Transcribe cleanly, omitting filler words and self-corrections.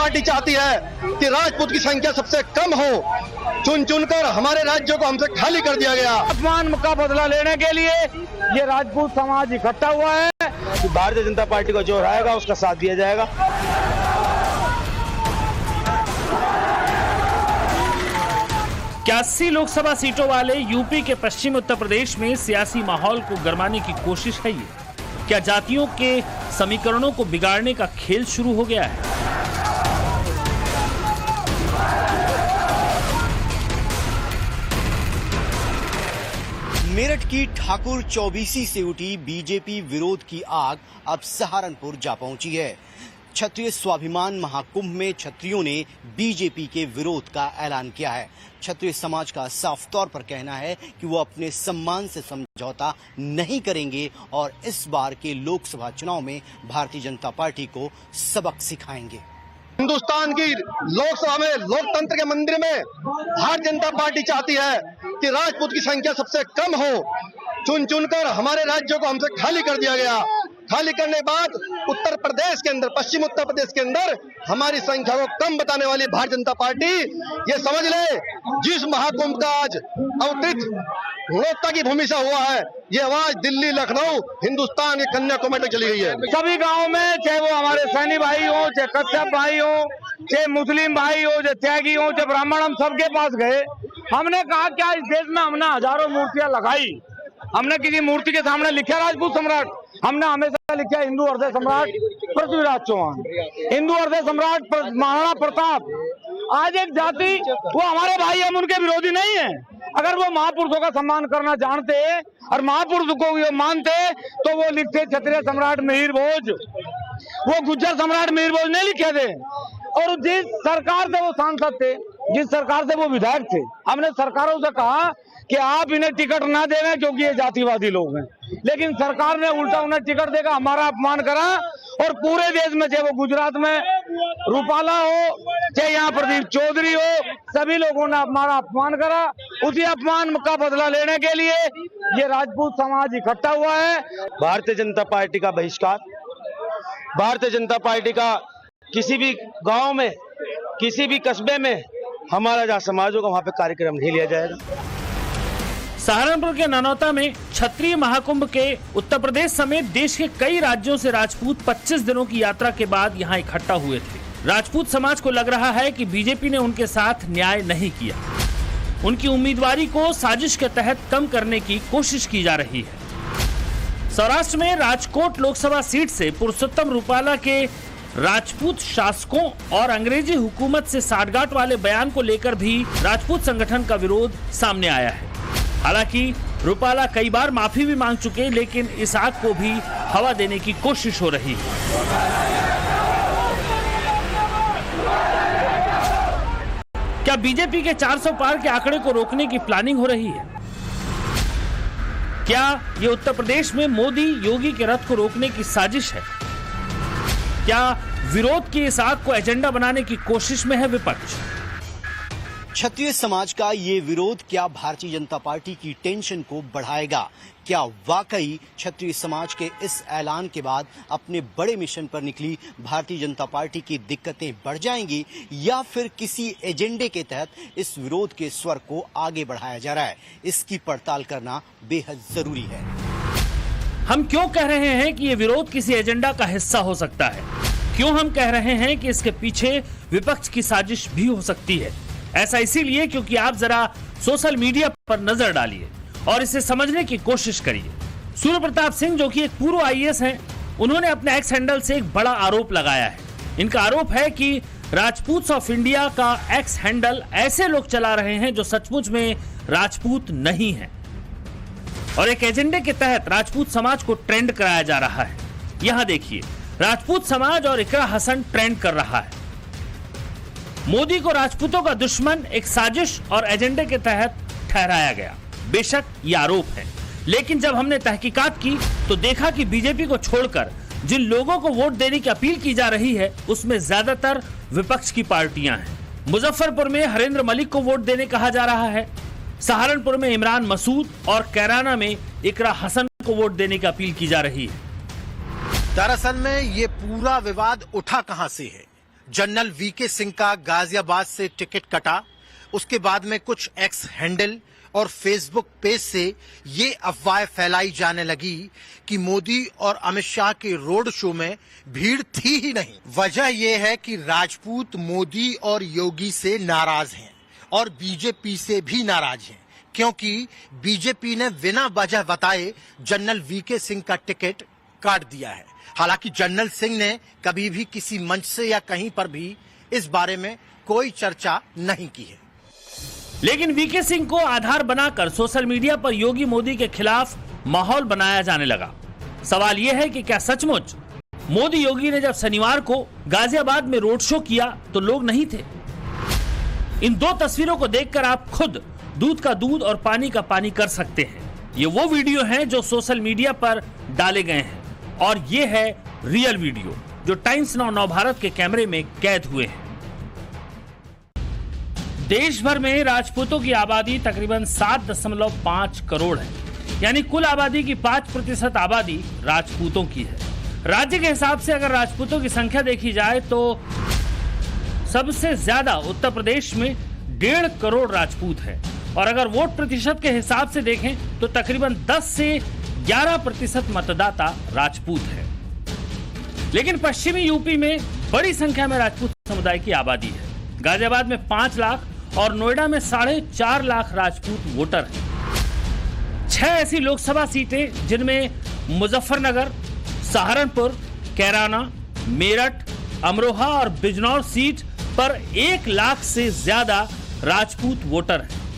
Party चाहती है कि राजपूत की संख्या सबसे कम हो। चुन चुनकर हमारे राज्यों को हमसे खाली कर दिया गया। अपमान का बदला लेने के लिए ये राजपूत समाज इकट्ठा हुआ है। भारतीय जनता पार्टी को जो रहेगा उसका साथ दिया जाएगा। 81 लोकसभा सीटों वाले यूपी के पश्चिम उत्तर प्रदेश में सियासी माहौल को गरमाने की कोशिश है ये। क्या जातियों के समीकरणों को बिगाड़ने का खेल शुरू हो गया है? मेरठ की ठाकुर चौबीसी से उठी बीजेपी विरोध की आग अब सहारनपुर जा पहुंची है। क्षत्रिय स्वाभिमान महाकुंभ में क्षत्रियों ने बीजेपी के विरोध का ऐलान किया है। क्षत्रिय समाज का साफ तौर पर कहना है कि वो अपने सम्मान से समझौता नहीं करेंगे और इस बार के लोकसभा चुनाव में भारतीय जनता पार्टी को सबक सिखाएंगे। हिंदुस्तान की लोकसभा में, लोकतंत्र के मंदिर में भारतीय जनता पार्टी चाहती है कि राजपूत की संख्या सबसे कम हो। चुन चुनकर हमारे राज्यों को हमसे खाली कर दिया गया। खाली करने के बाद उत्तर प्रदेश के अंदर, पश्चिम उत्तर प्रदेश के अंदर हमारी संख्या को कम बताने वाली भारतीय जनता पार्टी ये समझ ले, जिस महाकुंभ का आज अवतरित लोकता की भूमि से हुआ है, ये आवाज दिल्ली, लखनऊ, हिंदुस्तान के कन्याकुमारी तक चली गई है। सभी गांव में, चाहे वो हमारे सैनी भाई हो, चाहे कश्यप भाई हो, चाहे मुस्लिम भाई हो, चाहे त्यागी हो, चाहे ब्राह्मण, हम सबके पास गए। हमने कहा क्या इस देश में हमने हजारों मूर्तियां लगाई, हमने किसी मूर्ति के सामने लिखा राजपूत सम्राट? हमने हमेशा लिखा हिंदू हृदय सम्राट पृथ्वीराज चौहान, हिंदू हृदय सम्राट महाराणा प्रताप। आज एक जाति, वो हमारे भाई, हम उनके विरोधी नहीं है। अगर वो महापुरुषों का सम्मान करना जानते और महापुरुषों को मानते तो वो लिखते क्षत्रिय सम्राट मिहिर भोज, वो गुज्जर सम्राट मिहिर भोज नहीं लिखे थे। और जिस सरकार से वो सांसद थे, जिस सरकार से वो विधायक थे, हमने सरकारों से कहा कि आप इन्हें टिकट ना देना क्योंकि ये जातिवादी लोग हैं, लेकिन सरकार ने उल्टा उन्हें टिकट देकर हमारा अपमान करा। और पूरे देश में, चाहे वो गुजरात में रूपाला हो, चाहे यहाँ प्रदीप चौधरी हो, सभी लोगों ने हमारा अपमान करा। उसी अपमान का बदला लेने के लिए ये राजपूत समाज इकट्ठा हुआ है। भारतीय जनता पार्टी का बहिष्कार, भारतीय जनता पार्टी का किसी भी गांव में, किसी भी कस्बे में हमारा जहाँ समाज होगा वहाँ पे कार्यक्रम नहीं लिया जाएगा। सहारनपुर के ननौता में क्षत्रिय महाकुंभ के उत्तर प्रदेश समेत देश के कई राज्यों से राजपूत 25 दिनों की यात्रा के बाद यहाँ इकट्ठा हुए थे। राजपूत समाज को लग रहा है कि बीजेपी ने उनके साथ न्याय नहीं किया। उनकी उम्मीदवारी को साजिश के तहत कम करने की कोशिश की जा रही है। सौराष्ट्र में राजकोट लोकसभा सीट से पुरुषोत्तम रूपाला के राजपूत शासकों और अंग्रेजी हुकूमत से साठगांठ वाले बयान को लेकर भी राजपूत संगठन का विरोध सामने आया है। हालांकि रूपाला कई बार माफी भी मांग चुके, लेकिन इस आग को भी हवा देने की कोशिश हो रही है। क्या बीजेपी के 400 पार के आंकड़े को रोकने की प्लानिंग हो रही है? क्या ये उत्तर प्रदेश में मोदी योगी के रथ को रोकने की साजिश है? क्या विरोध की इस आग को एजेंडा बनाने की कोशिश में है विपक्ष? क्षत्रिय समाज का ये विरोध क्या भारतीय जनता पार्टी की टेंशन को बढ़ाएगा? क्या वाकई क्षत्रिय समाज के इस ऐलान के बाद अपने बड़े मिशन पर निकली भारतीय जनता पार्टी की दिक्कतें बढ़ जाएंगी, या फिर किसी एजेंडे के तहत इस विरोध के स्वर को आगे बढ़ाया जा रहा है? इसकी पड़ताल करना बेहद जरूरी है। हम क्यों कह रहे हैं कि ये विरोध किसी एजेंडा का हिस्सा हो सकता है? क्यों हम कह रहे हैं कि इसके पीछे विपक्ष की साजिश भी हो सकती है? ऐसा इसीलिए क्योंकि आप जरा सोशल मीडिया पर नजर डालिए और इसे समझने की कोशिश करिए। सूर्य प्रताप सिंह, जो कि एक पूर्व आईएएस हैं, उन्होंने अपने एक्स हैंडल से एक बड़ा आरोप लगाया है। इनका आरोप है कि राजपूत ऑफ इंडिया का एक्स हैंडल ऐसे लोग चला रहे हैं जो सचमुच में राजपूत नहीं हैं, और एक एजेंडे के तहत राजपूत समाज को ट्रेंड कराया जा रहा है। यहां देखिए, राजपूत समाज और इकरा हसन ट्रेंड कर रहा है। मोदी को राजपूतों का दुश्मन एक साजिश और एजेंडे के तहत ठहराया गया। बेशक ये आरोप है, लेकिन जब हमने तहकीकात की तो देखा कि बीजेपी को छोड़कर जिन लोगों को वोट देने की अपील की जा रही है उसमें ज्यादातर विपक्ष की पार्टियां हैं। मुजफ्फरपुर में हरेंद्र मलिक को वोट देने कहा जा रहा है, सहारनपुर में इमरान मसूद और कैराना में इकरा हसन को वोट देने की अपील की जा रही है। दरअसल में ये पूरा विवाद उठा कहां से है? जनरल वीके सिंह का गाजियाबाद से टिकट कटा, उसके बाद में कुछ एक्स हैंडल और फेसबुक पेज से ये अफवाह फैलाई जाने लगी कि मोदी और अमित शाह के रोड शो में भीड़ थी ही नहीं। वजह यह है कि राजपूत मोदी और योगी से नाराज हैं और बीजेपी से भी नाराज हैं, क्योंकि बीजेपी ने बिना वजह बताए जनरल वीके सिंह का टिकट काट दिया है। हालांकि जनरल सिंह ने कभी भी किसी मंच से या कहीं पर भी इस बारे में कोई चर्चा नहीं की है। लेकिन वीके सिंह को आधार बनाकर सोशल मीडिया पर योगी मोदी के खिलाफ माहौल बनाया जाने लगा। सवाल यह है कि क्या सचमुच मोदी योगी ने जब शनिवार को गाजियाबाद में रोड शो किया तो लोग नहीं थे? इन दो तस्वीरों को देखकर आप खुद दूध का दूध और पानी का पानी कर सकते हैं। ये वो वीडियो हैं जो सोशल मीडिया पर डाले गए हैं और ये है रियल वीडियो जो टाइम्स नाउ नवभारत के कैमरे में कैद हुए हैं। देश भर में राजपूतों की आबादी तकरीबन 7.5 करोड़ है, यानी कुल आबादी की 5% आबादी राजपूतों की है। राज्य के हिसाब से अगर राजपूतों की संख्या देखी जाए तो सबसे ज्यादा उत्तर प्रदेश में 1.5 करोड़ राजपूत है और अगर वोट प्रतिशत के हिसाब से देखें तो तकरीबन 10 से 11% मतदाता राजपूत है। लेकिन पश्चिमी यूपी में बड़ी संख्या में राजपूत समुदाय की आबादी है। गाजियाबाद में 5 लाख और नोएडा में 4.5 लाख राजपूत वोटर हैं। 6 ऐसी लोकसभा सीटें जिनमें मुजफ्फरनगर, सहारनपुर, कैराना, मेरठ, अमरोहा और बिजनौर सीट पर 1 लाख से ज्यादा राजपूत वोटर हैं।